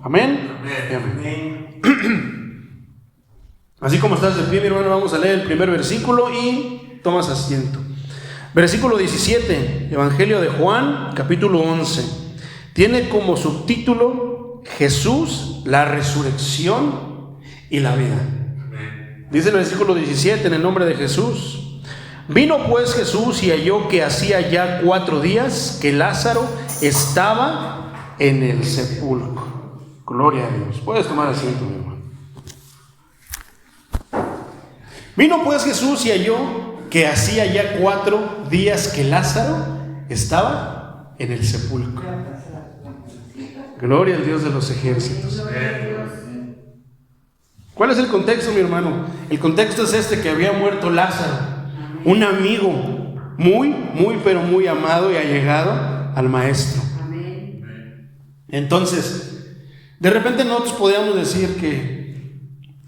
Amén. Amén. Así como estás de pie, mi hermano, vamos a leer el primer versículo y tomas asiento. Versículo 17, Evangelio de Juan, capítulo 11. Tiene como subtítulo Jesús, la resurrección y la vida. Dice el versículo 17, en el nombre de Jesús. Vino pues Jesús y halló que hacía ya 4 días que Lázaro estaba en el sepulcro. Gloria a Dios. Puedes tomar asiento, mi hermano. Vino pues Jesús y halló que hacía ya 4 días que Lázaro estaba en el sepulcro. Gloria al Dios de los ejércitos. ¿Cuál es el contexto, mi hermano? El contexto es este: que había muerto Lázaro, un amigo muy, pero muy amado y allegado al Maestro. Entonces, de repente nosotros podríamos decir que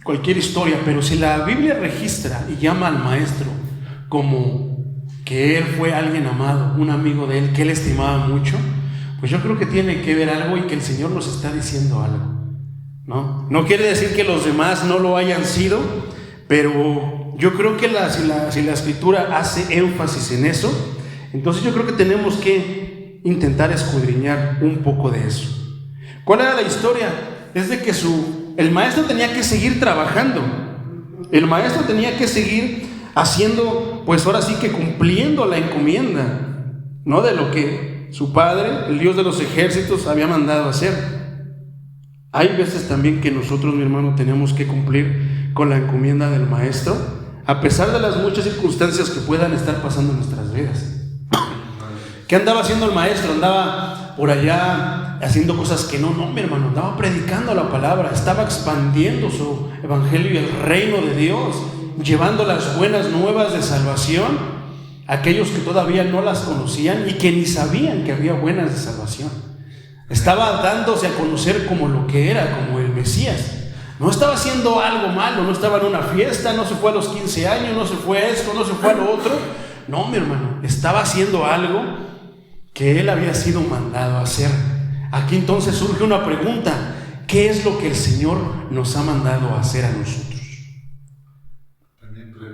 cualquier historia, pero si la Biblia registra y llama al Maestro como que él fue alguien amado, un amigo de él, que él estimaba mucho, pues yo creo que tiene que ver algo y que el Señor nos está diciendo algo. No quiere decir que los demás no lo hayan sido, pero yo creo que si la Escritura hace énfasis en eso, entonces yo creo que tenemos que intentar escudriñar un poco de eso. ¿Cuál era la historia? Es de que el maestro tenía que seguir trabajando. El maestro tenía que seguir haciendo, pues ahora sí que cumpliendo la encomienda, ¿no? De lo que su padre, el Dios de los ejércitos, había mandado hacer. Hay veces también que nosotros, mi hermano, tenemos que cumplir con la encomienda del Maestro, a pesar de las muchas circunstancias que puedan estar pasando en nuestras vidas. ¿Qué andaba haciendo el Maestro? Andaba por allá haciendo cosas que no, mi hermano, andaba predicando la palabra, estaba expandiendo su evangelio y el reino de Dios, llevando las buenas nuevas de salvación a aquellos que todavía no las conocían y que ni sabían que había buenas de salvación. Estaba dándose a conocer como lo que era, como el Mesías. No estaba haciendo algo malo, no estaba en una fiesta, no se fue a los 15 años, no se fue a esto, no se fue a lo otro. No, mi hermano, estaba haciendo algo que él había sido mandado a hacer. Aquí entonces surge una pregunta: ¿qué es lo que el Señor nos ha mandado a hacer a nosotros?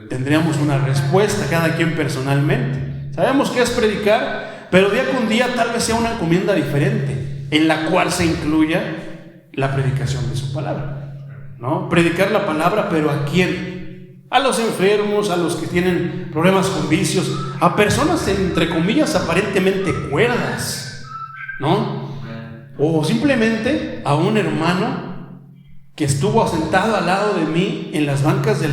Tendríamos una respuesta cada quien personalmente. Sabemos que es predicar, pero día con día tal vez sea una encomienda diferente, en la cual se incluya la predicación de su palabra, ¿no? Predicar la palabra, pero ¿a quién? A los enfermos, a los que tienen problemas con vicios, a personas entre comillas aparentemente cuerdas, ¿no? O simplemente a un hermano que estuvo sentado al lado de mí en las bancas de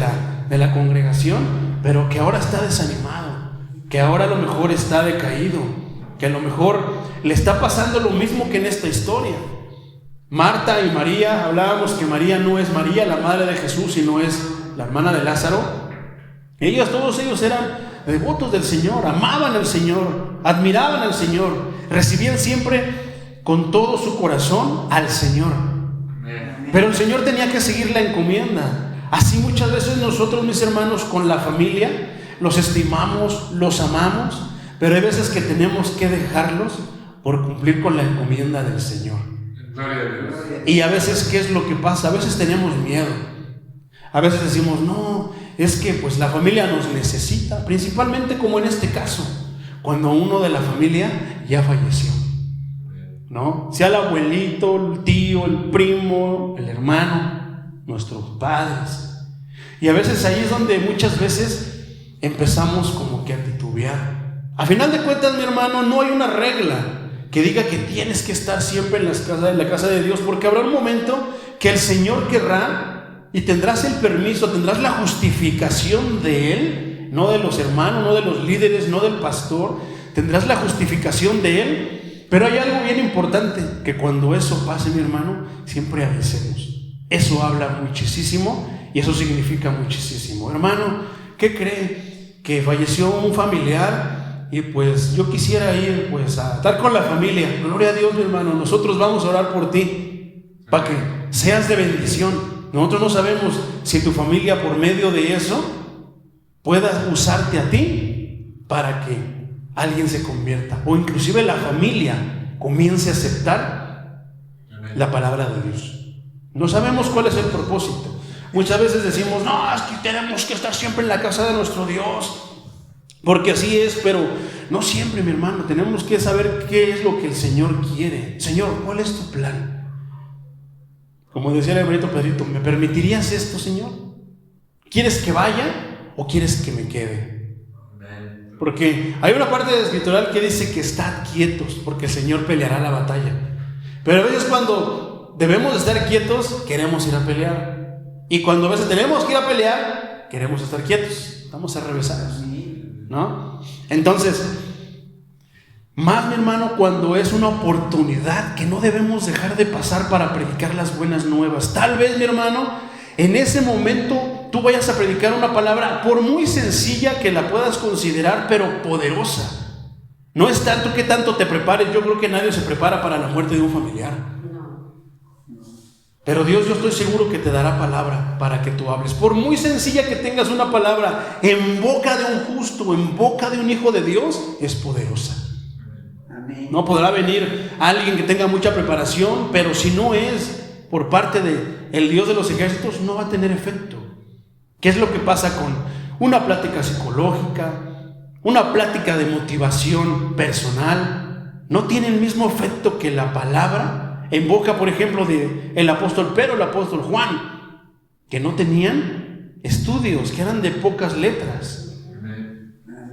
la congregación, pero que ahora está desanimado, que ahora a lo mejor está decaído, que a lo mejor le está pasando lo mismo que en esta historia. Marta y María, hablábamos que María no es María, la madre de Jesús, sino es la hermana de Lázaro. Todos ellos eran devotos del Señor, amaban al Señor, admiraban al Señor, recibían siempre con todo su corazón al Señor. Pero el Señor tenía que seguir la encomienda. Así muchas veces nosotros, mis hermanos, con la familia, los estimamos, los amamos, pero hay veces que tenemos que dejarlos por cumplir con la encomienda del Señor. Y a veces, ¿qué es lo que pasa? A veces tenemos miedo. A veces decimos, no, es que pues la familia nos necesita, principalmente como en este caso, cuando uno de la familia ya falleció, ¿no? Sea el abuelito, el tío, el primo, el hermano, nuestros padres. Y a veces ahí es donde muchas veces empezamos como que a titubear. A final de cuentas, mi hermano, no hay una regla que diga que tienes que estar siempre en la casa de Dios, porque habrá un momento que el Señor querrá y tendrás el permiso, tendrás la justificación de Él, no de los hermanos, no de los líderes, no del pastor, tendrás la justificación de Él. Pero hay algo bien importante, que cuando eso pase, mi hermano, siempre avisemos. Eso habla muchísimo y eso significa muchísimo. Hermano, ¿qué cree? Que falleció un familiar y pues yo quisiera ir pues a estar con la familia. Gloria a Dios, mi hermano, nosotros vamos a orar por ti para que seas de bendición. Nosotros no sabemos si tu familia por medio de eso pueda usarte a ti para que alguien se convierta, o inclusive la familia comience a aceptar la palabra de Dios. No sabemos cuál es el propósito. Muchas veces decimos, no, es que tenemos que estar siempre en la casa de nuestro Dios, porque así es, pero no siempre, mi hermano. Tenemos que saber qué es lo que el Señor quiere. Señor, ¿cuál es tu plan? Como decía el hermanito Pedrito, ¿me permitirías esto, Señor? ¿Quieres que vaya o quieres que me quede? Porque hay una parte escritural que dice que estad quietos, porque el Señor peleará la batalla. Pero a veces cuando debemos estar quietos, queremos ir a pelear. Y cuando a veces tenemos que ir a pelear, queremos estar quietos. Estamos arrevesados, ¿no? Entonces, más, mi hermano, cuando es una oportunidad que no debemos dejar de pasar para predicar las buenas nuevas. Tal vez, mi hermano, en ese momento tú vayas a predicar una palabra, por muy sencilla que la puedas considerar, pero poderosa. No es tanto que tanto te prepares. Yo creo que nadie se prepara para la muerte de un familiar. Pero Dios, yo estoy seguro que te dará palabra para que tú hables. Por muy sencilla que tengas una palabra en boca de un justo, en boca de un hijo de Dios, es poderosa. Amén. No podrá venir alguien que tenga mucha preparación, pero si no es por parte del Dios de los ejércitos, no va a tener efecto. ¿Qué es lo que pasa con una plática psicológica, una plática de motivación personal? No tiene el mismo efecto que la palabra en boca, por ejemplo, del apóstol Pedro, el apóstol Juan, que no tenían estudios, que eran de pocas letras.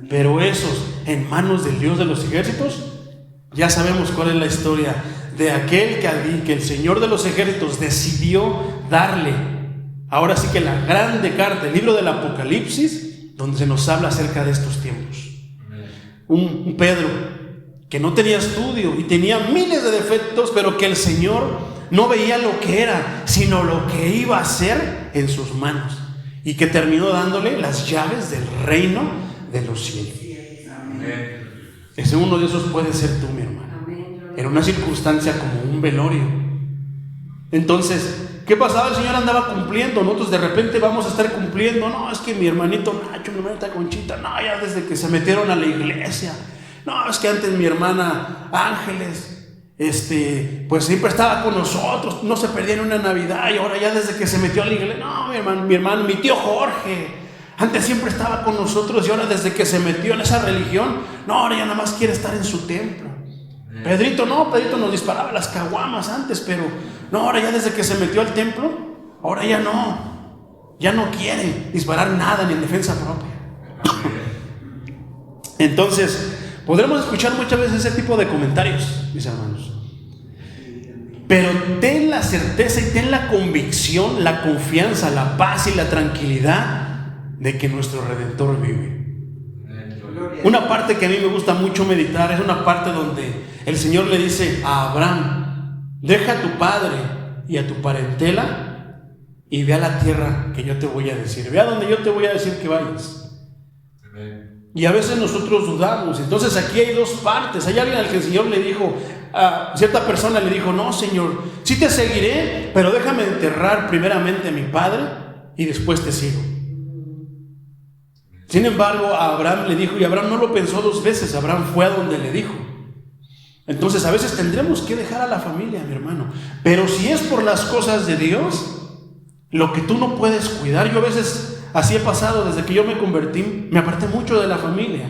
Pero esos, en manos del Dios de los ejércitos, ya sabemos cuál es la historia de aquel que el Señor de los ejércitos decidió darle, ahora sí que la grande carta, el libro del Apocalipsis, donde se nos habla acerca de estos tiempos. Un Pedro que no tenía estudio y tenía miles de defectos, pero que el Señor no veía lo que era, sino lo que iba a hacer en sus manos, y que terminó dándole las llaves del reino de los cielos. Ese uno de esos puede ser tú, mi hermano, en una circunstancia como un velorio. Entonces, ¿qué pasaba? El Señor andaba cumpliendo, nosotros de repente vamos a estar cumpliendo. No, es que mi hermanito Nacho, mi hermanita Conchita, no, ya desde que se metieron a la iglesia. No, es que antes mi hermana Ángeles, pues siempre estaba con nosotros, no se perdía en una Navidad, y ahora ya desde que se metió a la iglesia, no, mi hermano, mi tío Jorge, antes siempre estaba con nosotros, y ahora desde que se metió en esa religión, no, ahora ya nada más quiere estar en su templo. Pedrito nos disparaba las caguamas antes, pero no, ahora ya desde que se metió al templo, ahora ya no quiere disparar nada ni en defensa propia. Entonces, podremos escuchar muchas veces ese tipo de comentarios, mis hermanos, pero ten la certeza y ten la convicción, la confianza, la paz y la tranquilidad de que nuestro Redentor vive. Una parte que a mí me gusta mucho meditar es una parte donde el Señor le dice a Abraham: deja a tu padre y a tu parentela y ve a la tierra que yo te voy a decir, ve a donde yo te voy a decir que vayas. Y a veces nosotros dudamos. Entonces aquí hay dos partes. Hay alguien al que el Señor le dijo, a cierta persona le dijo: no, Señor, sí te seguiré, pero déjame enterrar primeramente a mi padre y después te sigo. Sin embargo, a Abraham le dijo, y Abraham no lo pensó dos veces, Abraham fue a donde le dijo. Entonces a veces tendremos que dejar a la familia, mi hermano, pero si es por las cosas de Dios, lo que tú no puedes cuidar. Yo a veces así he pasado, desde que yo me convertí, me aparté mucho de la familia,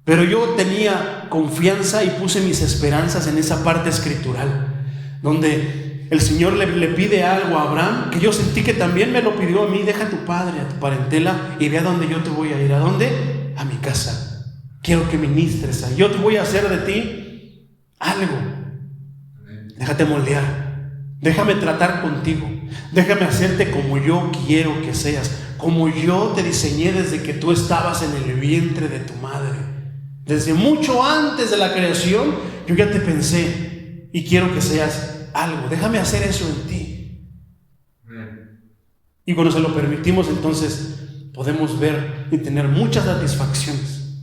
pero yo tenía confianza y puse mis esperanzas en esa parte escritural, donde el Señor le pide algo a Abraham, que yo sentí que también me lo pidió a mí: deja a tu padre, a tu parentela y ve a donde yo te voy a ir. ¿A dónde? A mi casa. Quiero que ministres ahí. Yo te voy a hacer de ti algo. Déjate moldear. Déjame tratar contigo. Déjame hacerte como yo quiero que seas, como yo te diseñé desde que tú estabas en el vientre de tu madre. Desde mucho antes de la creación, yo ya te pensé y quiero que seas algo. Déjame hacer eso en ti. Y cuando se lo permitimos, entonces podemos ver y tener muchas satisfacciones.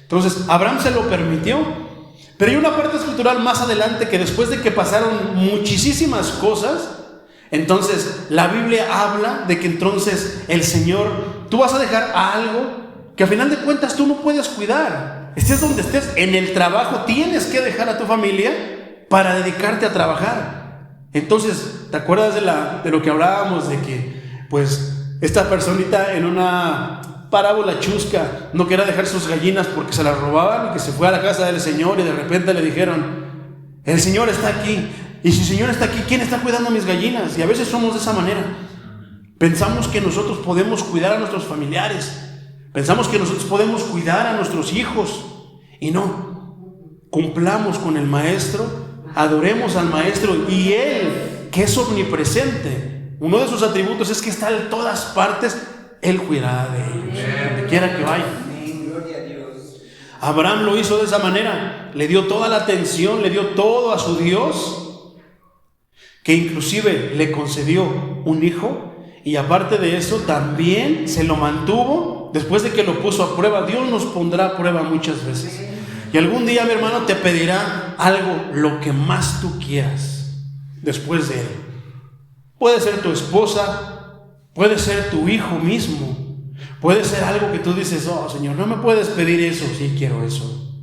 Entonces Abraham se lo permitió, pero hay una parte escritural más adelante que después de que pasaron muchísimas cosas, entonces la Biblia habla de que entonces el Señor, tú vas a dejar algo que a final de cuentas tú no puedes cuidar. Estés donde estés, en el trabajo tienes que dejar a tu familia, para dedicarte a trabajar. Entonces, ¿te acuerdas de lo que hablábamos? De que, pues, esta personita en una parábola chusca no quería dejar sus gallinas porque se las robaban, y que se fue a la casa del Señor y de repente le dijeron: el Señor está aquí. Y si el Señor está aquí, ¿quién está cuidando mis gallinas? Y a veces somos de esa manera. Pensamos que nosotros podemos cuidar a nuestros familiares. Pensamos que nosotros podemos cuidar a nuestros hijos. Y no. Cumplamos con el Maestro, adoremos al Maestro, y Él, que es omnipresente, uno de sus atributos es que está en todas partes. Él cuidará de ellos, donde quiera que vaya. Abraham lo hizo de esa manera, le dio toda la atención, le dio todo a su Dios, que inclusive le concedió un hijo, y aparte de eso también se lo mantuvo después de que lo puso a prueba. Dios nos pondrá a prueba muchas veces, y algún día, mi hermano, te pedirá algo, lo que más tú quieras después de él. Puede ser tu esposa, puede ser tu hijo mismo, puede ser algo que tú dices: oh, Señor, no me puedes pedir eso. Sí, quiero eso.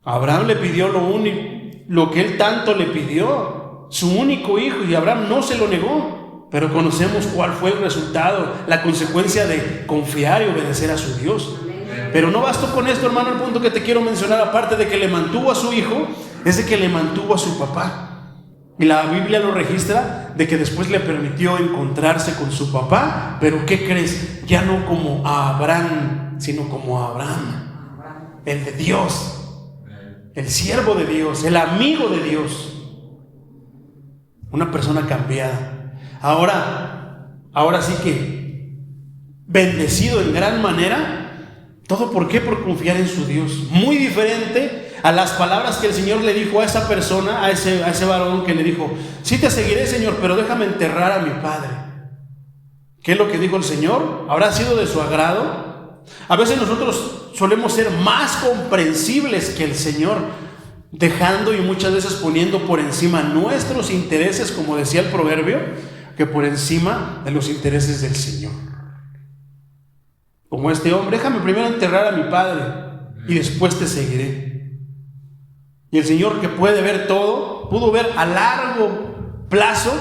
Abraham le pidió lo que él tanto le pidió, su único hijo, y Abraham no se lo negó. Pero conocemos cuál fue el resultado, la consecuencia de confiar y obedecer a su Dios. Pero no bastó con esto, hermano. El punto que te quiero mencionar, aparte de que le mantuvo a su hijo, es de que le mantuvo a su papá. Y la Biblia lo registra de que después le permitió encontrarse con su papá. Pero ¿qué crees? Ya no como a Abraham, sino como a Abraham, el de Dios, el siervo de Dios, el amigo de Dios, una persona cambiada. Ahora sí que bendecido en gran manera. ¿Todo por qué? Por confiar en su Dios. Muy diferente a las palabras que el Señor le dijo a esa persona, a ese varón, que le dijo: sí te seguiré, Señor, pero déjame enterrar a mi padre. ¿Qué es lo que dijo el Señor? ¿Habrá sido de su agrado? A veces nosotros solemos ser más comprensibles que el Señor, dejando y muchas veces poniendo por encima nuestros intereses, como decía el proverbio, que por encima de los intereses del Señor. Como este hombre: déjame primero enterrar a mi padre y después te seguiré. Y el Señor, que puede ver todo, pudo ver a largo plazo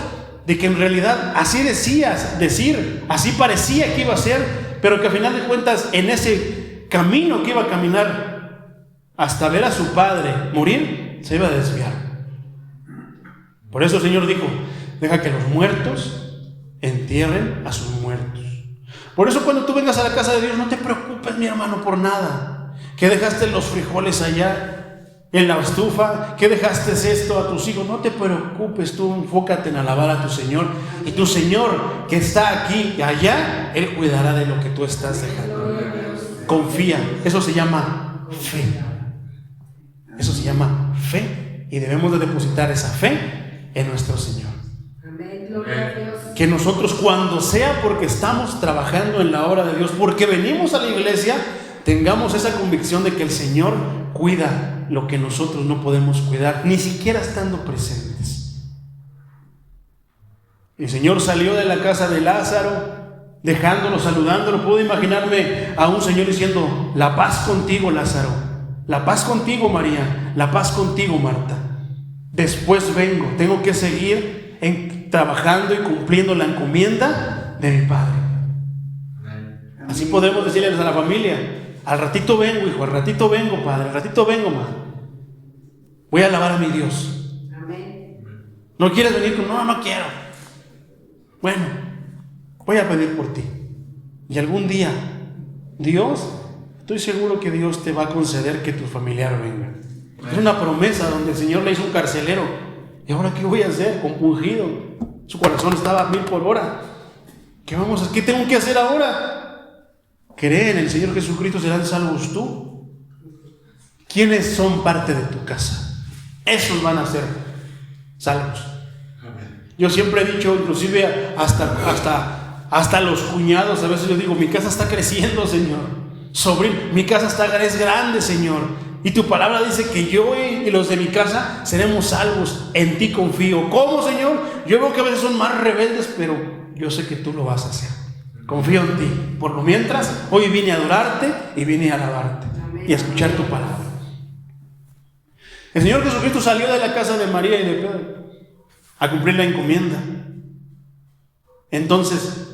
de que en realidad así así parecía que iba a ser, pero que a final de cuentas, en ese camino que iba a caminar hasta ver a su padre morir, se iba a desviar. Por eso el Señor dijo: deja que los muertos entierren a sus muertos. Por eso, cuando tú vengas a la casa de Dios, no te preocupes, mi hermano, por nada. ¿Que dejaste los frijoles allá en la estufa? ¿Que dejaste esto a tus hijos? No te preocupes, tú enfócate en alabar a tu Señor. Y tu Señor, que está aquí y allá, Él cuidará de lo que tú estás dejando. Confía. Eso se llama fe. Eso se llama fe. Y debemos de depositar esa fe en nuestro Señor. Que nosotros, cuando sea porque estamos trabajando en la obra de Dios, porque venimos a la iglesia, tengamos esa convicción de que el Señor cuida lo que nosotros no podemos cuidar, ni siquiera estando presentes. El Señor salió de la casa de Lázaro, dejándolo, saludándolo. Puedo imaginarme a un Señor diciendo: la paz contigo, Lázaro, la paz contigo, María, la paz contigo, Marta. Después vengo, tengo que seguir trabajando y cumpliendo la encomienda de mi Padre. Así podemos decirles a la familia: al ratito vengo, hijo, al ratito vengo, Padre, al ratito vengo, madre. Voy a alabar a mi Dios. ¿No quieres venir? No quiero. Bueno, voy a pedir por ti. Y algún día, Dios, estoy seguro que Dios te va a conceder que tu familiar venga. Es una promesa donde el Señor le hizo un carcelero. ¿Y ahora qué voy a hacer? Compungido. Su corazón estaba a 1000 por hora. ¿Qué tengo que hacer ahora? Cree en el Señor Jesucristo, serán salvos tú. ¿Quiénes son parte de tu casa? Esos van a ser salvos. Yo siempre he dicho, inclusive hasta los cuñados, a veces yo digo: mi casa está creciendo, Señor. Sobrino, mi casa es grande, Señor. Y tu palabra dice que yo y los de mi casa seremos salvos. En ti confío. ¿Cómo, Señor? Yo veo que a veces son más rebeldes, pero yo sé que tú lo vas a hacer. Confío en ti. Por lo mientras, hoy vine a adorarte y vine a alabarte y a escuchar tu palabra. El Señor Jesucristo salió de la casa de María y de Pedro a cumplir la encomienda. Entonces,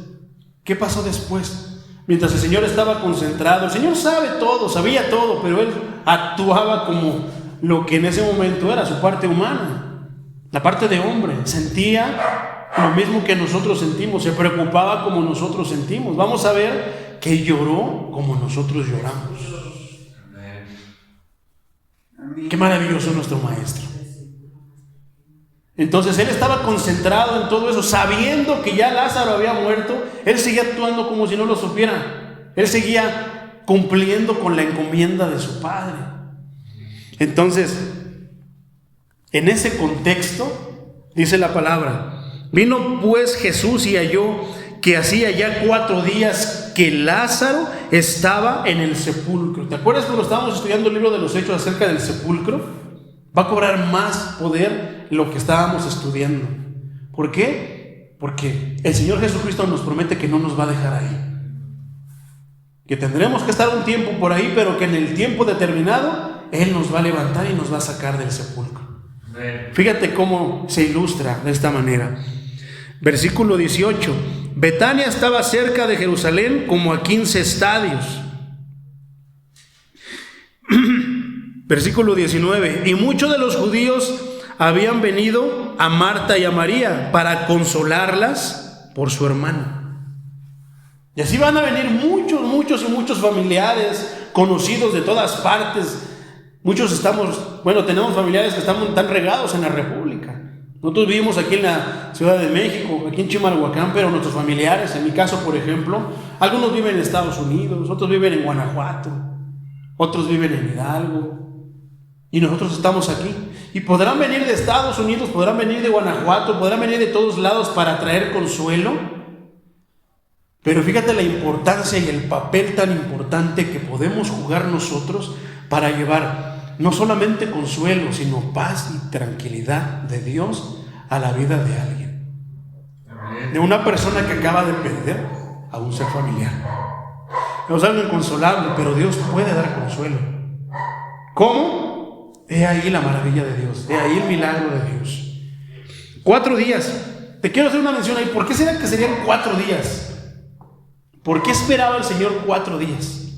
¿qué pasó después? Mientras el Señor estaba concentrado, el Señor sabe todo, sabía todo, pero Él actuaba como lo que en ese momento era su parte humana, la parte de hombre. Sentía lo mismo que nosotros sentimos, se preocupaba como nosotros sentimos. Vamos a ver que lloró como nosotros lloramos. Qué maravilloso es nuestro Maestro. Entonces Él estaba concentrado en todo eso, sabiendo que ya Lázaro había muerto. Él seguía actuando como si no lo supiera. Él seguía cumpliendo con la encomienda de su Padre. Entonces, en ese contexto, dice la palabra: vino pues Jesús y halló que hacía ya 4 días que Lázaro estaba en el sepulcro. ¿Te acuerdas cuando estábamos estudiando el libro de los Hechos acerca del sepulcro? Va a cobrar más poder lo que estábamos estudiando. ¿Por qué? Porque el Señor Jesucristo nos promete que no nos va a dejar ahí, que tendremos que estar un tiempo por ahí, pero que en el tiempo determinado Él nos va a levantar y nos va a sacar del sepulcro. Fíjate cómo se ilustra de esta manera. Versículo 18: Betania estaba cerca de Jerusalén como a 15 estadios. Versículo 19: y muchos de los judíos habían venido a Marta y a María para consolarlas por su hermano. Y así van a venir muchos familiares, conocidos de todas partes. Muchos tenemos familiares que están regados en la República. Nosotros vivimos aquí en la Ciudad de México, aquí en Chimalhuacán, pero nuestros familiares, en mi caso por ejemplo, algunos viven en Estados Unidos, otros viven en Guanajuato, otros viven en Hidalgo, y nosotros estamos aquí. Y podrán venir de Estados Unidos, podrán venir de Guanajuato, podrán venir de todos lados para traer consuelo. Pero fíjate la importancia y el papel tan importante que podemos jugar nosotros para llevar no solamente consuelo, sino paz y tranquilidad de Dios a la vida de alguien, de una persona que acaba de perder a un ser familiar. Es algo inconsolable, pero Dios puede dar consuelo. ¿Cómo? He ahí la maravilla de Dios, he ahí el milagro de Dios. 4 días. Te quiero hacer una mención ahí. ¿Por qué será que serían 4 días? ¿Por qué esperaba el Señor 4 días?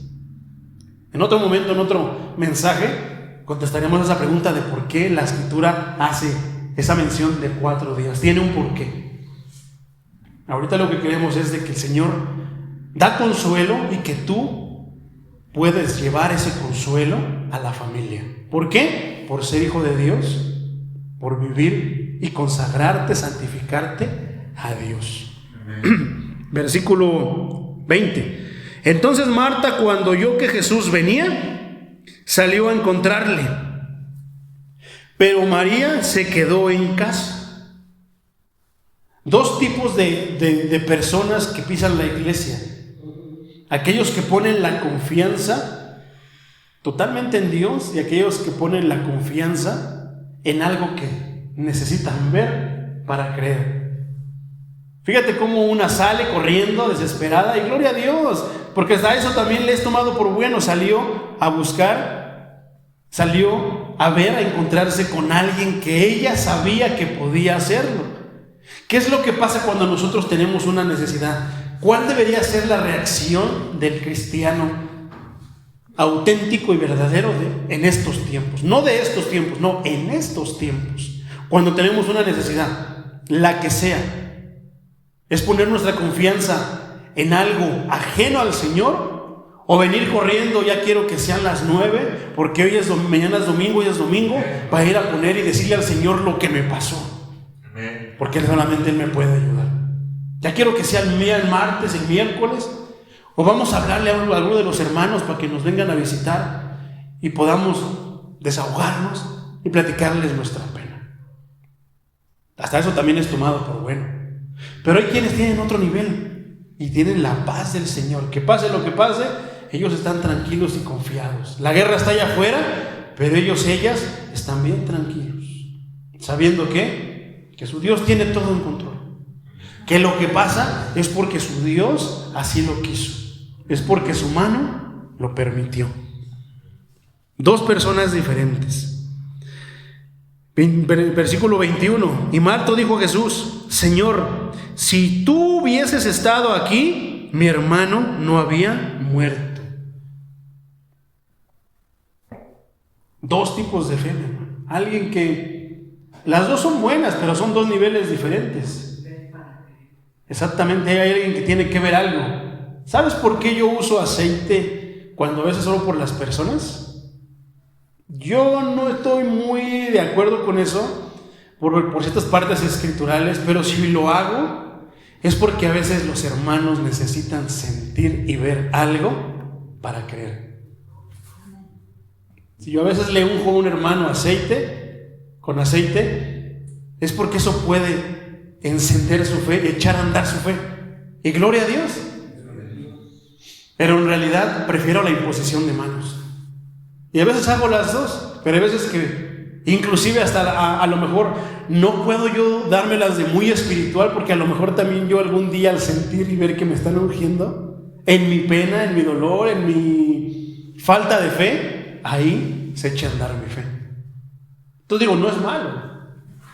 En otro momento, en otro mensaje, contestaremos esa pregunta de por qué la Escritura hace esa mención de 4 días. Tiene un porqué. Ahorita lo que queremos es de que el Señor da consuelo y que tú puedes llevar ese consuelo a la familia. ¿Por qué? Por ser hijo de Dios, por vivir y consagrarte, santificarte a Dios. Versículo 20. Entonces Marta, cuando oyó que Jesús venía, salió a encontrarle, pero María se quedó en casa. 2 tipos de personas que pisan la iglesia: aquellos que ponen la confianza totalmente en Dios y aquellos que ponen la confianza en algo que necesitan ver para creer. Fíjate cómo una sale corriendo desesperada, y gloria a Dios, porque hasta eso también le es tomado por bueno. Salió a buscar, salió a ver, a encontrarse con alguien que ella sabía que podía hacerlo. ¿Qué es lo que pasa cuando nosotros tenemos una necesidad? ¿Cuál debería ser la reacción del cristiano auténtico y verdadero en estos tiempos? No de estos tiempos, no, en estos tiempos. Cuando tenemos una necesidad, la que sea, ¿es poner nuestra confianza en algo ajeno al Señor? ¿O venir corriendo, ya quiero que sean las 9, porque mañana es domingo, hoy es domingo, para ir a poner y decirle al Señor lo que me pasó? Porque solamente Él me puede ayudar. Ya quiero que sea el martes, el miércoles, o vamos a hablarle a alguno de los hermanos para que nos vengan a visitar y podamos desahogarnos y platicarles nuestra pena. Hasta eso también es tomado por bueno. Pero hay quienes tienen otro nivel y tienen la paz del Señor. Que pase lo que pase, ellos están tranquilos y confiados. La guerra está allá afuera, pero ellas están bien tranquilos, sabiendo que su Dios tiene todo en control. Que lo que pasa es porque su Dios así lo quiso. Es porque su mano lo permitió. 2 personas diferentes. Versículo 21. Y Marta dijo a Jesús: Señor, si tú hubieses estado aquí, mi hermano no había muerto. Dos tipos de fe, hermano. Alguien que las dos son buenas, pero son dos niveles diferentes. Exactamente, hay alguien que tiene que ver algo. ¿Sabes por qué yo uso aceite cuando a veces oro por las personas? Yo no estoy muy de acuerdo con eso por ciertas partes escriturales, pero si lo hago es porque a veces los hermanos necesitan sentir y ver algo para creer. Si yo a veces le unjo a un hermano con aceite, es porque eso puede encender su fe y echar a andar su fe. Y gloria a Dios. Pero en realidad prefiero la imposición de manos. Y a veces hago las dos, pero hay veces que inclusive hasta a lo mejor no puedo yo dármelas de muy espiritual, porque a lo mejor también yo algún día al sentir y ver que me están ungiendo, en mi pena, en mi dolor, en mi falta de fe, ahí se echa a andar mi fe. Entonces digo, no es malo,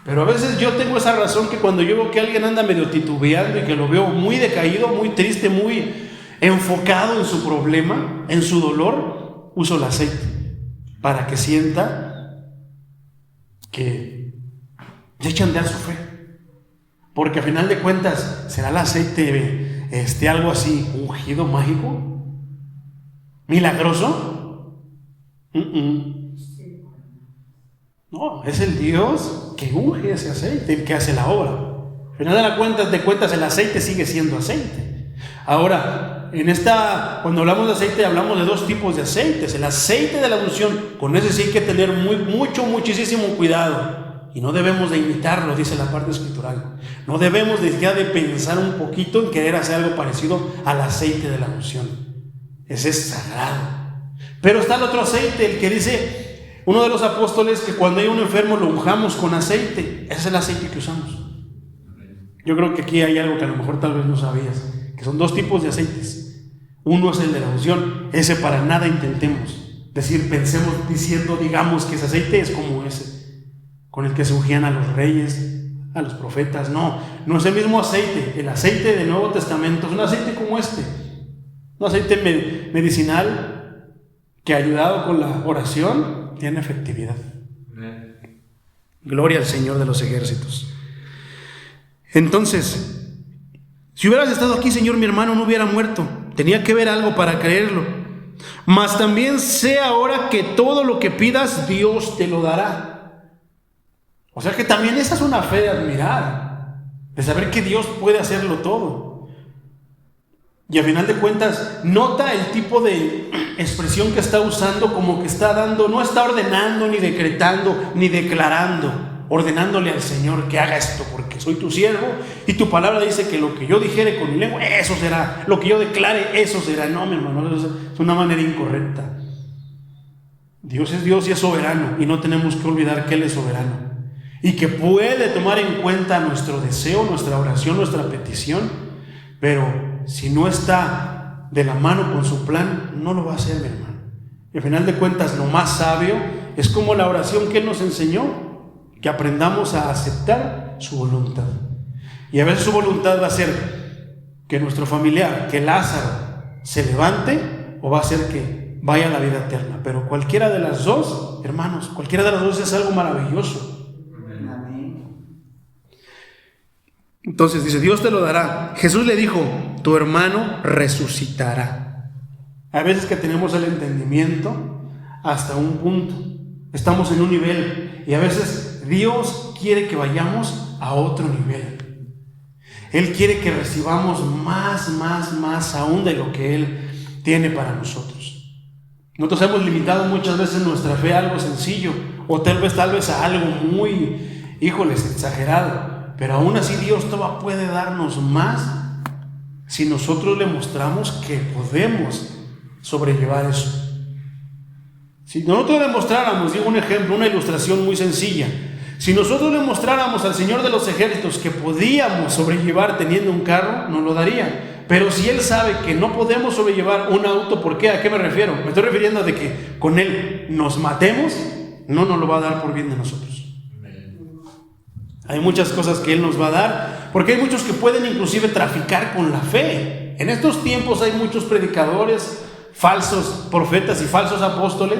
pero a veces yo tengo esa razón que cuando yo veo que alguien anda medio titubeando y que lo veo muy decaído, muy triste, muy enfocado en su problema, en su dolor, uso el aceite para que sienta que se echa a andar su fe. Porque a final de cuentas, ¿será el aceite algo así ungido, mágico? ¿Milagroso? No, es el Dios que unge ese aceite, el que hace la obra. Al final de cuentas, el aceite sigue siendo aceite. Ahora, cuando hablamos de aceite, hablamos de dos tipos de aceites. El aceite de la unción, con ese sí hay que tener muchísimo cuidado. Y no debemos de imitarlo, dice la parte escritural. No debemos de pensar un poquito en querer hacer algo parecido al aceite de la unción. Ese es sagrado. Pero está el otro aceite, el que dice uno de los apóstoles, que cuando hay un enfermo lo unjamos con aceite. Ese es el aceite que usamos. Yo creo que aquí hay algo que a lo mejor tal vez no sabías, que son dos tipos de aceites. Uno es el de la unción, ese para nada intentemos digamos que ese aceite es como ese, con el que se ungían a los reyes, a los profetas. No es el mismo aceite. El aceite del Nuevo Testamento es un aceite como un aceite medicinal que, ayudado con la oración, tiene efectividad. Gloria al Señor de los ejércitos. Entonces, si hubieras estado aquí, Señor, mi hermano no hubiera muerto. Tenía que ver algo para creerlo. Mas también sé ahora que todo lo que pidas, Dios te lo dará. O sea que también esa es una fe de admirar, de saber que Dios puede hacerlo todo. Y a final de cuentas, nota el tipo de expresión que está usando, como que está dando, no está ordenando, ni decretando, ni declarando, ordenándole al Señor que haga esto, porque soy tu siervo y tu palabra dice que lo que yo dijere con mi lengua, eso será, lo que yo declare, eso será. No, mi hermano, es una manera incorrecta. Dios es Dios y es soberano, y no tenemos que olvidar que Él es soberano y que puede tomar en cuenta nuestro deseo, nuestra oración, nuestra petición, pero si no está de la mano con su plan, no lo va a hacer, mi hermano. Y al final de cuentas, lo más sabio es como la oración que Él nos enseñó, que aprendamos a aceptar su voluntad. Y a veces su voluntad va a ser que nuestro familiar, que Lázaro, se levante, o va a ser que vaya a la vida eterna. Pero cualquiera de las dos, hermanos, cualquiera de las dos es algo maravilloso. Entonces dice, Dios te lo dará. Jesús le dijo, tu hermano resucitará. A veces que tenemos el entendimiento hasta un punto, estamos en un nivel, y a veces Dios quiere que vayamos a otro nivel. Él quiere que recibamos más aún de lo que Él tiene para nosotros. Nosotros hemos limitado muchas veces nuestra fe a algo sencillo, o tal vez a algo muy, exagerado. Pero aún así Dios todavía puede darnos más si nosotros le mostramos que podemos sobrellevar eso. Si nosotros le mostráramos, digo un ejemplo, una ilustración muy sencilla. Si nosotros le mostráramos al Señor de los ejércitos que podíamos sobrellevar teniendo un carro, nos lo daría. Pero si Él sabe que no podemos sobrellevar un auto, ¿por qué? ¿A qué me refiero? Me estoy refiriendo a de que con Él nos matemos, no nos lo va a dar por bien de nosotros. Hay muchas cosas que Él nos va a dar, porque hay muchos que pueden inclusive traficar con la fe. En estos tiempos hay muchos predicadores, falsos profetas y falsos apóstoles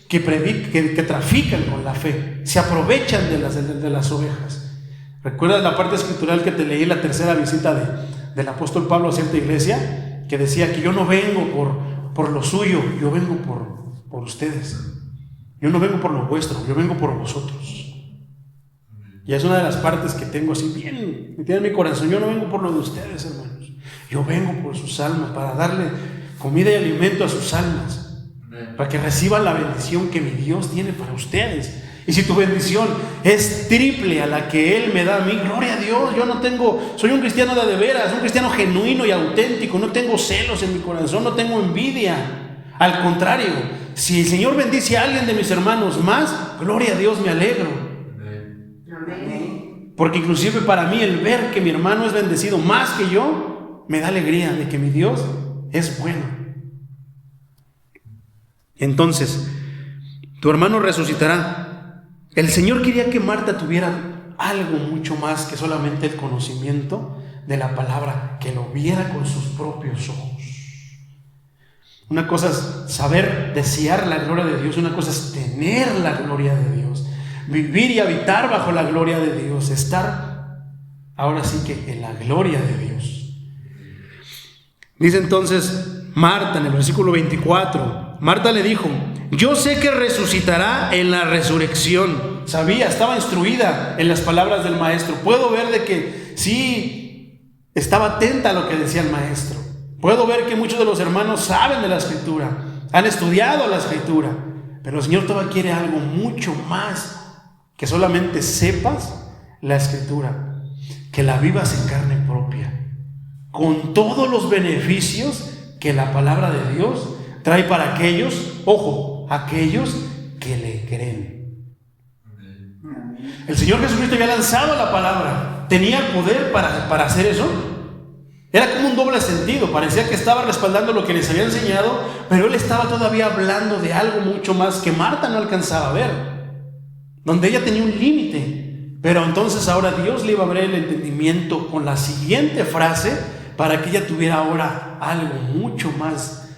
que trafican con la fe, se aprovechan de las ovejas. ¿Recuerdas la parte escritural que te leí en la tercera visita del apóstol Pablo a cierta iglesia? Que decía que yo no vengo por lo suyo, yo vengo por ustedes. Yo no vengo por lo vuestro, yo vengo por vosotros. Y es una de las partes que tengo así bien metida en mi corazón. Yo no vengo por lo de ustedes, hermanos. Yo vengo por sus almas, para darle comida y alimento a sus almas, para que reciban la bendición que mi Dios tiene para ustedes. Y si tu bendición es triple a la que Él me da a mí, gloria a Dios. Yo no soy un cristiano de veras, un cristiano genuino y auténtico. No tengo celos en mi corazón, no tengo envidia. Al contrario, si el Señor bendice a alguien de mis hermanos más, gloria a Dios, me alegro. Porque inclusive para mí el ver que mi hermano es bendecido más que yo, me da alegría de que mi Dios es bueno. Entonces, tu hermano resucitará. El Señor quería que Marta tuviera algo mucho más que solamente el conocimiento de la palabra, que lo viera con sus propios ojos. Una cosa es saber desear la gloria de Dios, una cosa es tener la gloria de Dios. Vivir y habitar bajo la gloria de Dios, estar ahora sí que en la gloria de Dios. Dice entonces Marta en el versículo 24, Marta le dijo: yo sé que resucitará en la resurrección. Sabía, estaba instruida en las palabras del maestro. Puedo ver de que sí estaba atenta a lo que decía el maestro. Puedo ver que muchos de los hermanos saben de la escritura, han estudiado la escritura, pero el Señor todavía quiere algo mucho más que solamente sepas la escritura, que la vivas en carne propia, con todos los beneficios que la palabra de Dios trae para aquellos, ojo, aquellos que le creen. El Señor Jesucristo había lanzado la palabra, tenía el poder para hacer eso. Era como un doble sentido, parecía que estaba respaldando lo que les había enseñado, pero Él estaba todavía hablando de algo mucho más que Marta no alcanzaba a ver, donde ella tenía un límite. Pero entonces ahora Dios le iba a abrir el entendimiento con la siguiente frase, para que ella tuviera ahora algo mucho más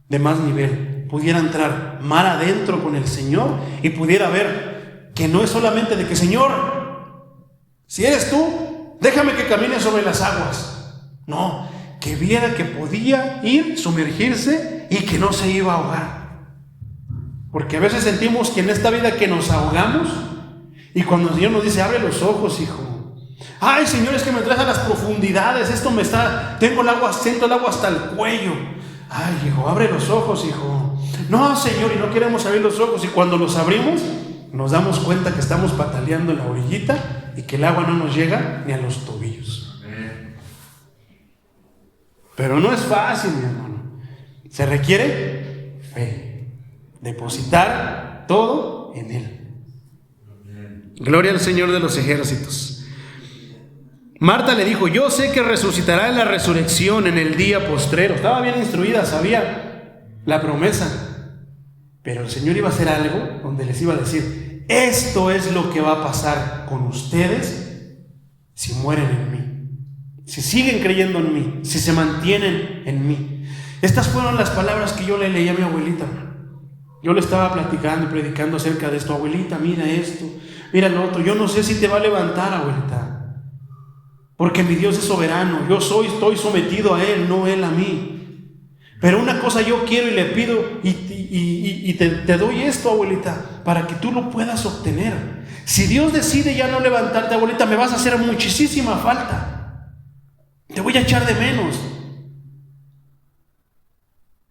de más nivel, pudiera entrar mar adentro con el Señor y pudiera ver que no es solamente de que: Señor, si eres tú, déjame que camine sobre las aguas. No, que viera que podía ir, sumergirse y que no se iba a ahogar. Porque a veces sentimos que en esta vida que nos ahogamos, y cuando el Señor nos dice: abre los ojos, hijo. Ay, Señor, es que me traes a las profundidades, siento el agua hasta el cuello. Ay, hijo, abre los ojos, hijo. No, Señor, y no queremos abrir los ojos, y cuando los abrimos, nos damos cuenta que estamos pataleando en la orillita y que el agua no nos llega ni a los tobillos. Pero no es fácil, mi hermano. Se requiere fe, depositar todo en Él. Gloria al Señor de los ejércitos. Marta le dijo: yo sé que resucitará en la resurrección en el día postrero. Estaba bien instruida, sabía la promesa, pero el Señor iba a hacer algo donde les iba a decir: esto es lo que va a pasar con ustedes si mueren en mí, si siguen creyendo en mí, si se mantienen en mí. Estas fueron las palabras que yo le leí a mi abuelita. Yo le estaba platicando y predicando acerca de esto: abuelita, mira esto, mira lo otro. Yo no sé si te va a levantar, abuelita, porque mi Dios es soberano. Yo estoy sometido a Él, no Él a mí. Pero una cosa yo quiero y le pido, y te doy esto, abuelita, para que tú lo puedas obtener. Si Dios decide ya no levantarte, abuelita, me vas a hacer muchísima falta. Te voy a echar de menos.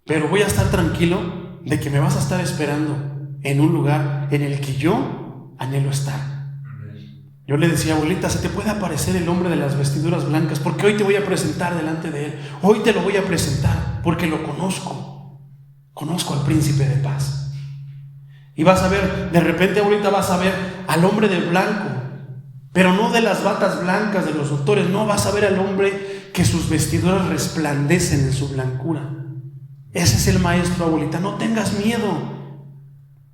Pero voy a estar tranquilo de que me vas a estar esperando en un lugar en el que yo anhelo estar. Yo le decía: abuelita, se te puede aparecer el hombre de las vestiduras blancas, porque hoy te voy a presentar delante de él. Hoy te lo voy a presentar porque lo conozco. Conozco al príncipe de paz. Y vas a ver, de repente ahorita vas a ver al hombre de blanco, pero no de las batas blancas de los doctores. No, vas a ver al hombre que sus vestiduras resplandecen en su blancura. Ese es el maestro, abuelita. No tengas miedo,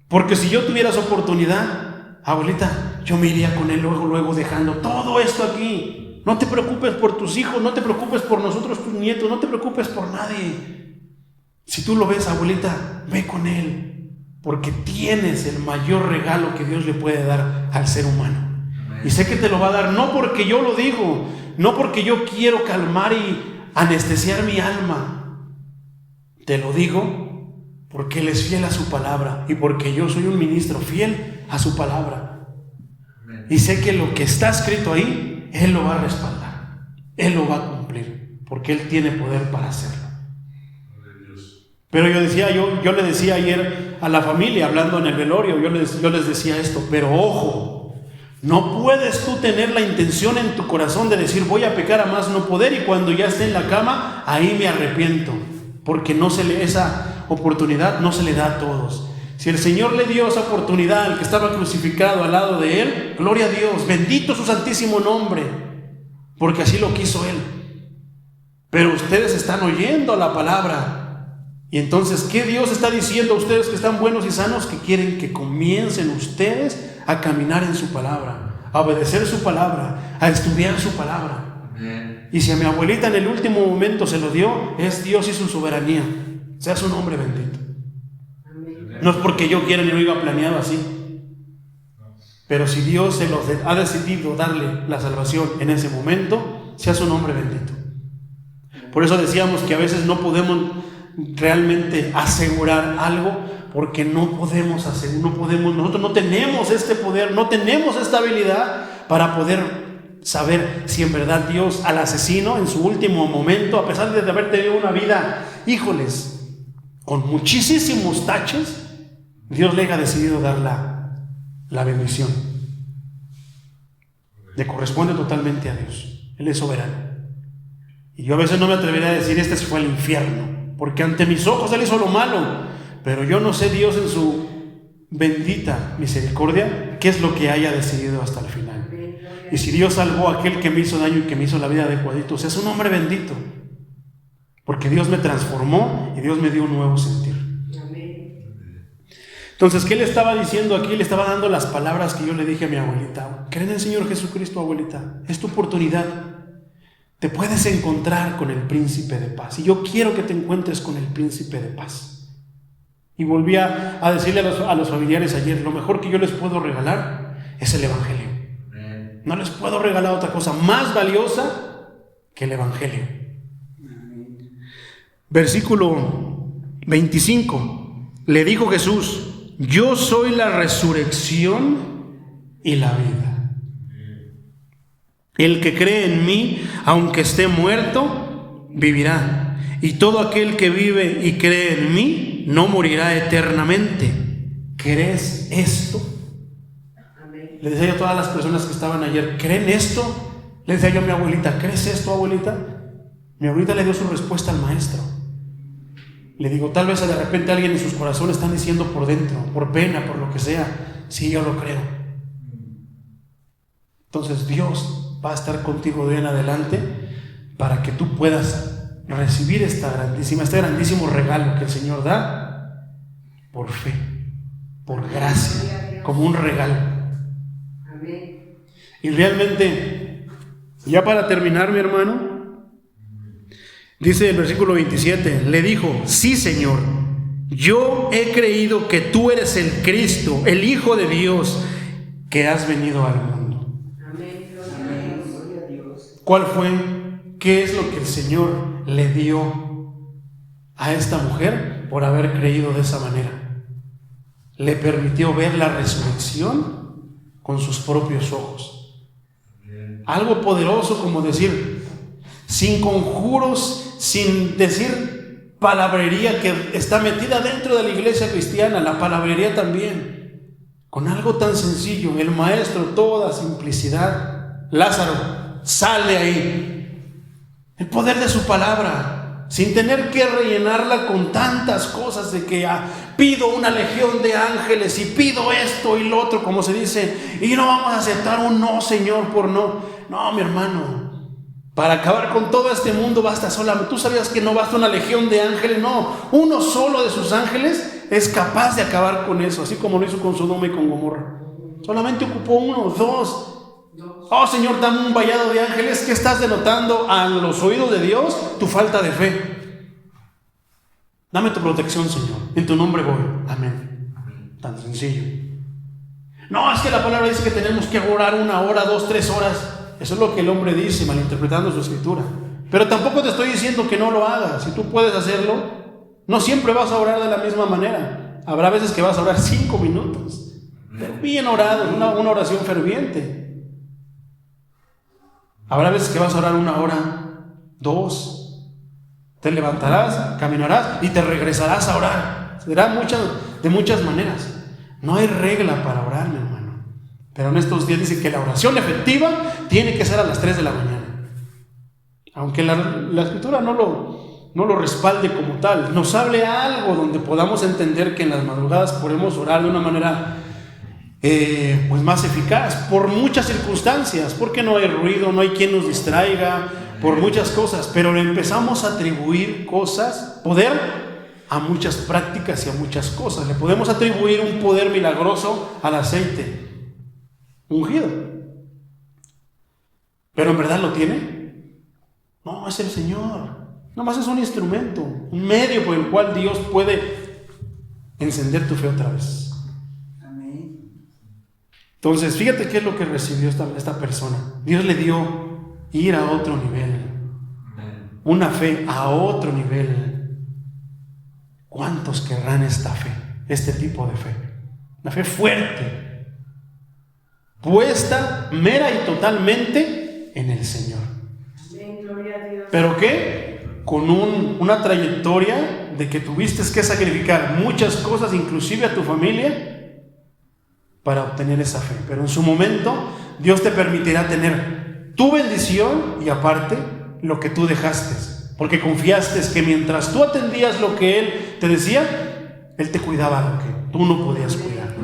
porque si yo tuviera esa oportunidad, abuelita, yo me iría con él luego dejando todo esto aquí. No te preocupes por tus hijos, no te preocupes por nosotros, tus nietos, no te preocupes por nadie. Si tú lo ves, abuelita, ve con él, porque tienes el mayor regalo que Dios le puede dar al ser humano. Y sé que te lo va a dar, no porque yo lo digo, no porque yo quiero calmar y anestesiar mi alma. Te lo digo porque Él es fiel a su palabra y porque yo soy un ministro fiel a su palabra. Y sé que lo que está escrito ahí, Él lo va a respaldar, Él lo va a cumplir, porque Él tiene poder para hacerlo. Pero yo le decía ayer a la familia, hablando en el velorio, yo les decía esto, pero ojo, no puedes tú tener la intención en tu corazón de decir voy a pecar a más no poder y cuando ya esté en la cama, ahí me arrepiento, porque esa oportunidad no se le da a todos. Si el Señor le dio esa oportunidad al que estaba crucificado al lado de Él, gloria a Dios, bendito su santísimo nombre, porque así lo quiso Él. Pero ustedes están oyendo la palabra. Y entonces, ¿qué Dios está diciendo a ustedes que están buenos y sanos? Que quieren que comiencen ustedes a caminar en su palabra, a obedecer su palabra, a estudiar su palabra. Amén. Y si a mi abuelita en el último momento se lo dio, es Dios y su soberanía. Sea su nombre bendito. Amén. No es porque yo quiera ni lo iba planeado así. Pero si Dios ha decidido darle la salvación en ese momento, sea su nombre bendito. Por eso decíamos que a veces no podemos realmente asegurar algo, porque nosotros no tenemos este poder, no tenemos esta habilidad para poder saber si en verdad Dios al asesino en su último momento, a pesar de haber tenido una vida, híjoles, con muchísimos taches, Dios le haya decidido dar la bendición. Le corresponde totalmente a Dios, Él es soberano. Y yo a veces no me atrevería a decir este fue el infierno, porque ante mis ojos Él hizo lo malo, pero yo no sé Dios en su bendita misericordia qué es lo que haya decidido hasta el final. Y si Dios salvó a aquel que me hizo daño y que me hizo la vida de cuadritos, es un hombre bendito, porque Dios me transformó y Dios me dio un nuevo sentir. Entonces, ¿qué le estaba diciendo aquí? Le estaba dando las palabras que yo le dije a mi abuelita. Cree en el Señor Jesucristo, abuelita, es tu oportunidad. Te puedes encontrar con el príncipe de paz. Y yo quiero que te encuentres con el príncipe de paz. Y volví a decirle a los familiares ayer, lo mejor que yo les puedo regalar es el Evangelio. No les puedo regalar otra cosa más valiosa que el Evangelio. Versículo 25. Le dijo Jesús, yo soy la resurrección y la vida. El que cree en mí, aunque esté muerto, vivirá. Y todo aquel que vive y cree en mí, no morirá eternamente. ¿Crees esto? Amén. Le decía yo a todas las personas que estaban ayer, ¿creen esto? Le decía yo a mi abuelita, ¿crees esto, abuelita? Mi abuelita le dio su respuesta al maestro. Le digo, tal vez de repente alguien en sus corazones están diciendo por dentro, por pena, por lo que sea, sí, yo lo creo. Entonces Dios va a estar contigo de hoy en adelante para que tú puedas recibir este grandísimo regalo que el Señor da por fe, por gracia, como un regalo. Amén. Y realmente, ya para terminar, mi hermano, dice el versículo 27, le dijo, sí, Señor, yo he creído que tú eres el Cristo, el Hijo de Dios, que has venido al mundo. ¿Cuál fue? ¿Qué es lo que el Señor le dio a esta mujer por haber creído de esa manera? Le permitió ver la resurrección con sus propios ojos. Algo poderoso como decir, sin conjuros, sin decir palabrería que está metida dentro de la iglesia cristiana, la palabrería también. Con algo tan sencillo, el maestro, toda simplicidad, Lázaro, sal de ahí. El poder de su palabra, sin tener que rellenarla con tantas cosas de que pido una legión de ángeles y pido esto y lo otro, como se dice, y no vamos a aceptar un no, Señor, por no. No, mi hermano, para acabar con todo este mundo basta solamente. ¿Tú sabías que no basta una legión de ángeles? No, uno solo de sus ángeles es capaz de acabar con eso, así como lo hizo con Sodoma y con Gomorra. Solamente ocupó 1, 2. Oh, Señor, dame un vallado de ángeles. ¿Qué estás denotando a los oídos de Dios? Tu falta de fe. Dame tu protección, Señor. En tu nombre voy. Amén. Tan sencillo. No, es que la palabra dice que tenemos que orar 1 hora, 2, 3 horas. Eso es lo que el hombre dice, malinterpretando su escritura. Pero tampoco te estoy diciendo que no lo hagas. Si tú puedes hacerlo, no siempre vas a orar de la misma manera. Habrá veces que vas a orar 5 minutos. Pero bien orado, una oración ferviente. Habrá veces que vas a orar 1 hora, 2. Te levantarás, caminarás y te regresarás a orar. Será de muchas maneras. No hay regla para orar, mi hermano. Pero en estos días dice que la oración efectiva tiene que ser a las 3 de la mañana. Aunque la escritura no lo respalde como tal, nos hable algo donde podamos entender que en las madrugadas podemos orar de una manera pues más eficaz, por muchas circunstancias, porque no hay ruido, no hay quien nos distraiga, por muchas cosas, pero le empezamos a atribuir poder a muchas prácticas y a muchas cosas. Le podemos atribuir un poder milagroso al aceite ungido, pero ¿en verdad lo tiene? No, es el Señor. Nomás es un instrumento, un medio por el cual Dios puede encender tu fe otra vez. Entonces, fíjate qué es lo que recibió esta persona. Dios le dio ir a otro nivel, una fe a otro nivel. ¿Cuántos querrán esta fe, este tipo de fe? Una fe fuerte, puesta mera y totalmente en el Señor. Gloria a Dios. ¿Pero qué? Con una trayectoria de que tuviste que sacrificar muchas cosas, inclusive a tu familia, para obtener esa fe. Pero en su momento Dios te permitirá tener tu bendición y aparte lo que tú dejaste, porque confiaste que mientras tú atendías lo que Él te decía, Él te cuidaba lo que tú no podías cuidar.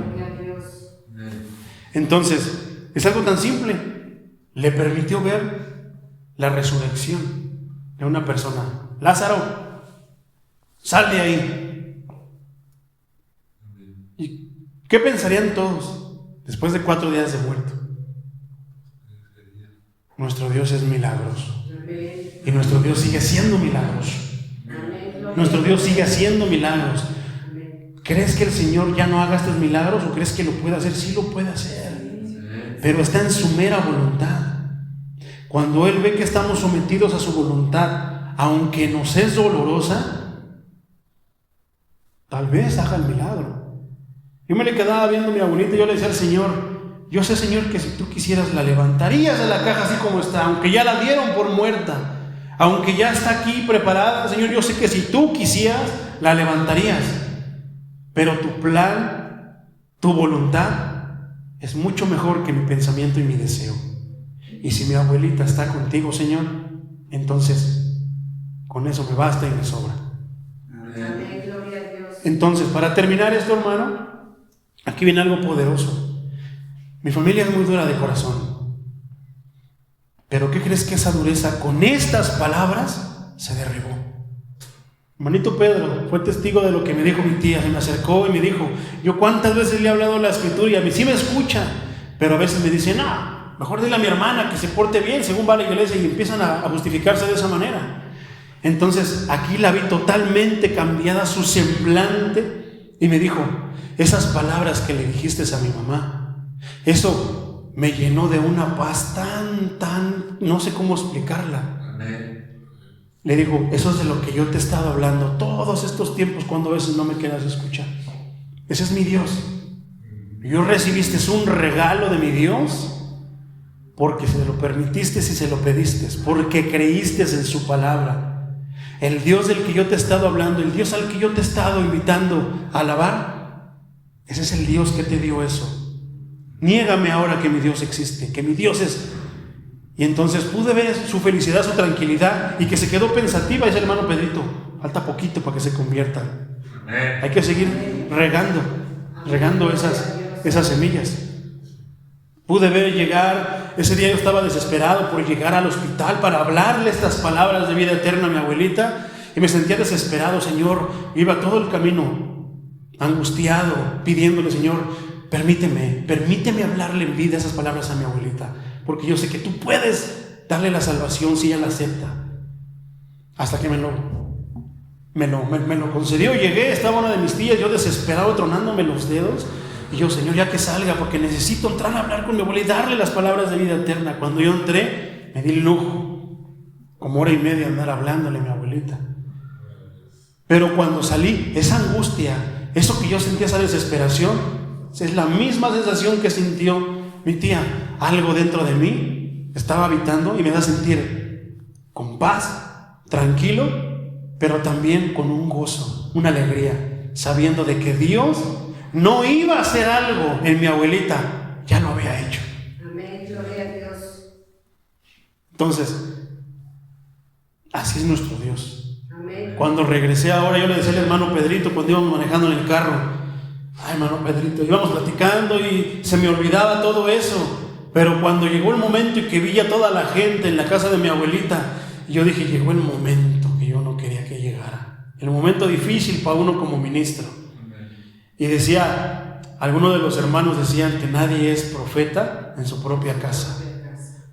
Entonces es algo tan simple. Le permitió ver la resurrección de una persona. Lázaro, sal de ahí. ¿Qué pensarían todos después de 4 días de muerto? Nuestro Dios es milagroso. Y nuestro Dios sigue haciendo milagros. Nuestro Dios sigue haciendo milagros. ¿Crees que el Señor ya no haga estos milagros o crees que lo puede hacer? Sí lo puede hacer, pero está en su mera voluntad. Cuando Él ve que estamos sometidos a su voluntad, aunque nos es dolorosa, tal vez haga el milagro. Yo me le quedaba viendo a mi abuelita y yo le decía al Señor, yo sé, Señor, que si tú quisieras la levantarías de la caja así como está, aunque ya la dieron por muerta, aunque ya está aquí preparada, Señor, yo sé que si tú quisieras la levantarías, pero tu plan, tu voluntad es mucho mejor que mi pensamiento y mi deseo. Y si mi abuelita está contigo, Señor, entonces con eso me basta y me sobra. Amén, gloria a Dios. Entonces, para terminar esto, hermano, aquí viene algo poderoso. Mi familia es muy dura de corazón, pero ¿qué crees que esa dureza con estas palabras se derribó? Hermanito Pedro fue testigo de lo que me dijo mi tía. Se me acercó y me dijo, yo cuántas veces le he hablado la escritura y a mí sí me escucha, pero a veces me dice, no, mejor dile a mi hermana que se porte bien según va a la iglesia, y empiezan a justificarse de esa manera. Entonces aquí la vi totalmente cambiada su semblante y me dijo, esas palabras que le dijiste a mi mamá, eso me llenó de una paz tan, no sé cómo explicarla. Amén. Le digo, eso es de lo que yo te he estado hablando todos estos tiempos, cuando a veces no me quieras escuchar. Ese es mi Dios. Yo recibiste un regalo de mi Dios porque se lo permitiste y se lo pediste, porque creíste en su palabra. El Dios del que yo te he estado hablando, el Dios al que yo te he estado invitando a alabar, ese es el Dios que te dio eso. Niégame ahora que mi Dios existe, que mi Dios es. Y entonces pude ver su felicidad, su tranquilidad, y que se quedó pensativa. Dice el hermano Pedrito, falta poquito para que se convierta. Amén. Hay que seguir regando esas semillas. Pude ver llegar, ese día yo estaba desesperado por llegar al hospital para hablarle estas palabras de vida eterna a mi abuelita, y me sentía desesperado, Señor. Iba todo el camino angustiado, pidiéndole, Señor, permíteme hablarle en vida esas palabras a mi abuelita, porque yo sé que tú puedes darle la salvación si ella la acepta. Hasta que me lo concedió. Llegué, estaba una de mis tías, yo desesperado, tronándome los dedos, y yo, Señor, ya que salga, porque necesito entrar a hablar con mi abuela y darle las palabras de vida eterna. Cuando yo entré, me di el lujo, como hora y media, andar hablándole a mi abuelita. Pero cuando salí, esa angustia, eso que yo sentía, esa desesperación, es la misma sensación que sintió mi tía. Algo dentro de mí estaba habitando y me da a sentir con paz, tranquilo, pero también con un gozo, una alegría, sabiendo de que Dios no iba a hacer algo en mi abuelita, ya lo había hecho. Amén, gloria a Dios. Entonces, así es nuestro Dios. Amén. Cuando regresé ahora, yo le decía al hermano Pedrito, cuando íbamos manejando en el carro, ay, hermano Pedrito, íbamos platicando y se me olvidaba todo eso, pero cuando llegó el momento y que vi a toda la gente en la casa de mi abuelita, yo dije, llegó el momento que yo no quería que llegara, el momento difícil para uno como ministro. Y decía, algunos de los hermanos decían que nadie es profeta en su propia casa.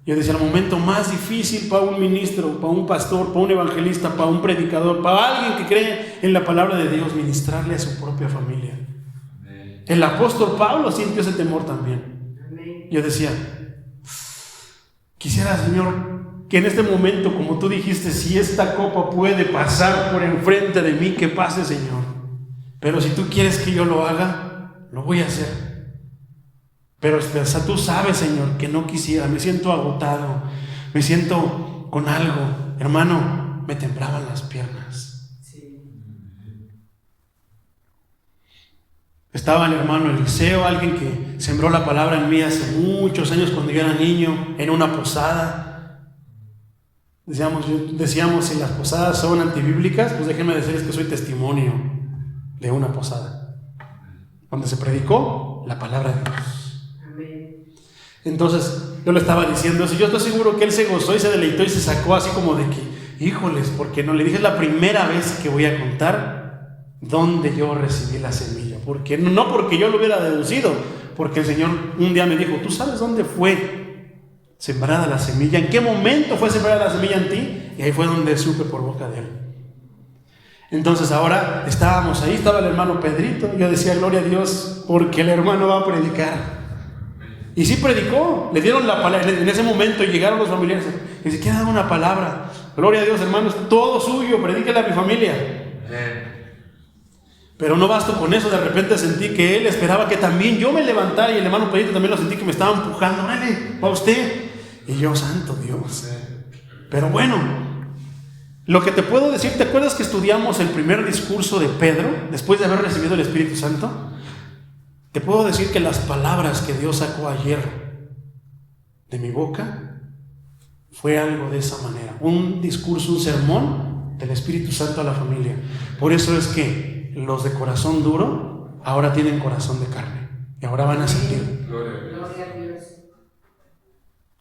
Yo decía, el momento más difícil para un ministro, para un pastor, para un evangelista, para un predicador, para alguien que cree en la palabra de Dios, ministrarle a su propia familia. El apóstol Pablo sintió ese temor también. Yo decía, quisiera, Señor, que en este momento, como tú dijiste, si esta copa puede pasar por enfrente de mí, que pase, Señor. Pero si tú quieres que yo lo haga, lo voy a hacer. Pero tú sabes, Señor, que no quisiera. Me siento agotado, me siento con algo. Hermano, me temblaban las piernas. Estaba el hermano Eliseo, alguien que sembró la palabra en mí hace muchos años cuando yo era niño, en una posada. Decíamos, si las posadas son antibíblicas, pues déjenme decirles que soy testimonio de una posada donde se predicó la palabra de Dios. Amén. Entonces yo le estaba diciendo eso, yo estoy seguro que él se gozó y se deleitó y se sacó así como de que, híjoles, porque no le dije, es la primera vez que voy a contar dónde yo recibí la semilla, porque no porque yo lo hubiera deducido, porque el Señor un día me dijo, ¿tú sabes dónde fue sembrada la semilla? ¿En qué momento fue sembrada la semilla en ti? Y ahí fue donde supe por boca de él. Entonces ahora estábamos ahí, estaba el hermano Pedrito, yo decía, gloria a Dios, porque el hermano va a predicar. Y sí predicó, le dieron la palabra, en ese momento llegaron los familiares, ni siquiera daban una palabra. Gloria a Dios, hermano, es todo suyo, predíquele a mi familia. Pero no bastó con eso, de repente sentí que él esperaba que también yo me levantara, y el hermano Pedrito también lo sentí que me estaba empujando, órale, va usted. Y yo, santo Dios. Pero bueno, lo que te puedo decir, ¿te acuerdas que estudiamos el primer discurso de Pedro, después de haber recibido el Espíritu Santo? Te puedo decir que las palabras que Dios sacó ayer de mi boca fue algo de esa manera, un discurso, un sermón del Espíritu Santo a la familia. Por eso es que los de corazón duro ahora tienen corazón de carne y ahora van a sentir. Gloria a Dios.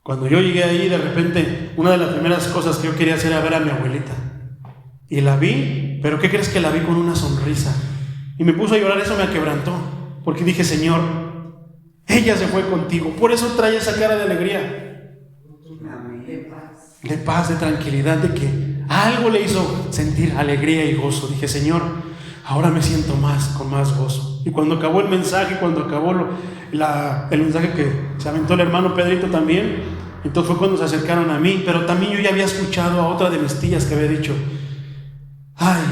Cuando yo llegué ahí, de repente, una de las primeras cosas que yo quería hacer era ver a mi abuelita. Y la vi, pero ¿qué crees que la vi con una sonrisa? Y me puso a llorar, eso me quebrantó. Porque dije, Señor, ella se fue contigo. Por eso trae esa cara de alegría. De paz, de tranquilidad, de que algo le hizo sentir alegría y gozo. Dije, Señor, ahora me siento con más gozo. Y cuando acabó el mensaje, cuando acabó el mensaje que se aventó el hermano Pedrito también, entonces fue cuando se acercaron a mí. Pero también yo ya había escuchado a otra de mis tías que había dicho, ay,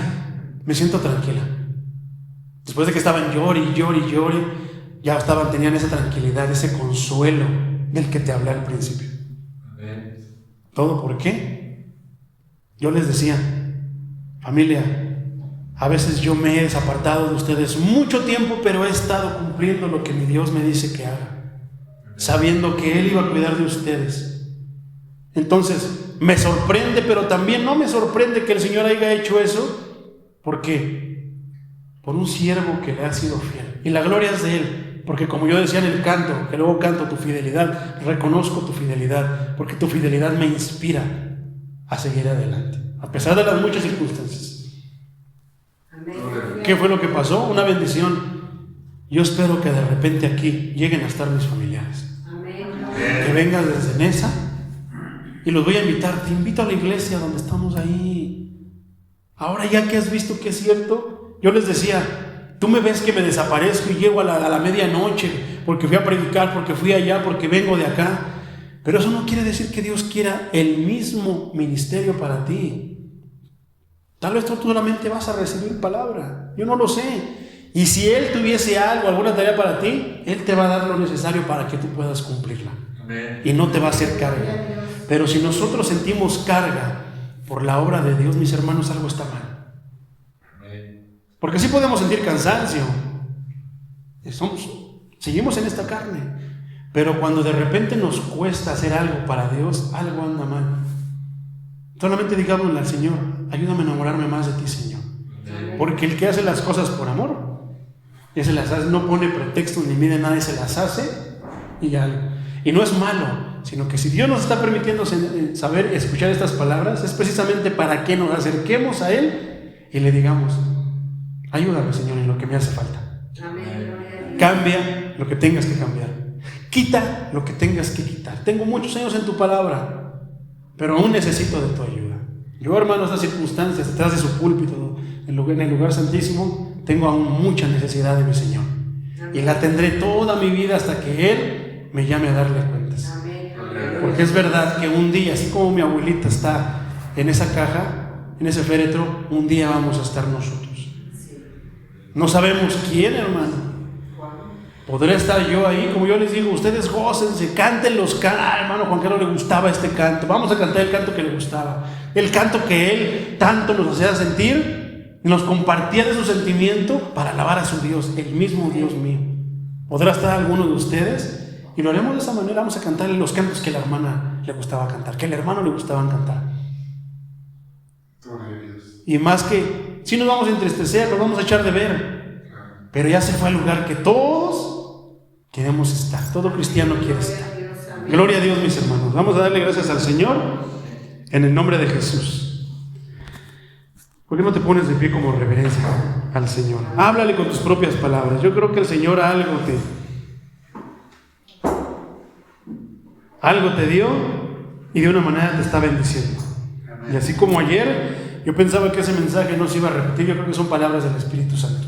me siento tranquila. Después de que estaban llore, ya tenían esa tranquilidad, ese consuelo del que te hablé al principio. Amén. ¿Todo por qué? Yo les decía, familia, a veces yo me he desapartado de ustedes mucho tiempo, pero he estado cumpliendo lo que mi Dios me dice que haga, sabiendo que Él iba a cuidar de ustedes. Entonces, me sorprende, pero también no me sorprende que el Señor haya hecho eso, porque por un siervo que le ha sido fiel. Y la gloria es de Él, porque como yo decía en el canto, que luego canto tu fidelidad, reconozco tu fidelidad, porque tu fidelidad me inspira a seguir adelante, a pesar de las muchas circunstancias. Amén. ¿Qué fue lo que pasó? Una bendición. Yo espero que de repente aquí lleguen a estar mis familiares. Amén. Que vengas desde Nesa y los voy a invitar. Te invito a la iglesia donde estamos ahí. Ahora ya que has visto que es cierto, yo les decía, tú me ves que me desaparezco y llego a la medianoche porque fui a predicar, porque fui allá, porque vengo de acá. Pero eso no quiere decir que Dios quiera el mismo ministerio para ti. Tal vez tú solamente vas a recibir palabra. Yo no lo sé. Y si Él tuviese algo, alguna tarea para ti, Él te va a dar lo necesario para que tú puedas cumplirla. Amén. Y no te va a hacer carga. Pero si nosotros sentimos carga por la obra de Dios, mis hermanos, algo está mal. Amén. Porque sí podemos sentir cansancio. Seguimos en esta carne. Pero cuando de repente nos cuesta hacer algo para Dios, algo anda mal. Solamente digámosle al Señor, ayúdame a enamorarme más de ti, Señor. Amén. Porque el que hace las cosas por amor, ya se las hace, no pone pretextos ni mide nada y se las hace y ya. Y no es malo, sino que si Dios nos está permitiendo saber escuchar estas palabras, es precisamente para que nos acerquemos a Él y le digamos, ayúdame, Señor, en lo que me hace falta. Amén. Cambia lo que tengas que cambiar, quita lo que tengas que quitar. Tengo muchos años en tu palabra, pero aún necesito de tu ayuda. Yo, hermano, estas circunstancias detrás de su púlpito, en el lugar santísimo, tengo aún mucha necesidad de mi Señor. Y la tendré toda mi vida hasta que Él me llame a darle cuentas. Porque es verdad que un día, así como mi abuelita está en esa caja, en ese féretro, un día vamos a estar nosotros. No sabemos quién, hermano. Podré estar yo ahí, como yo les digo, ustedes gócense, canten los cantos. Hermano Juan Carlos le gustaba este canto. Vamos a cantar el canto que le gustaba. El canto que él tanto nos hacía sentir. Nos compartía de su sentimiento para alabar a su Dios, el mismo Dios mío. ¿Podrá estar alguno de ustedes? Y lo haremos de esa manera. Vamos a cantar los cantos que a la hermana le gustaba cantar, que al hermano le gustaban cantar. Y más que, si nos vamos a entristecer, nos vamos a echar de ver. Pero ya se fue al lugar que todos queremos estar. Todo cristiano quiere estar. Gloria a Dios, mis hermanos. Vamos a darle gracias al Señor en el nombre de Jesús. ¿Por qué no te pones de pie como reverencia al Señor? Háblale con tus propias palabras. Yo creo que el Señor algo te dio y de una manera te está bendiciendo. Y así como ayer, yo pensaba que ese mensaje no se iba a repetir. Yo creo que son palabras del Espíritu Santo.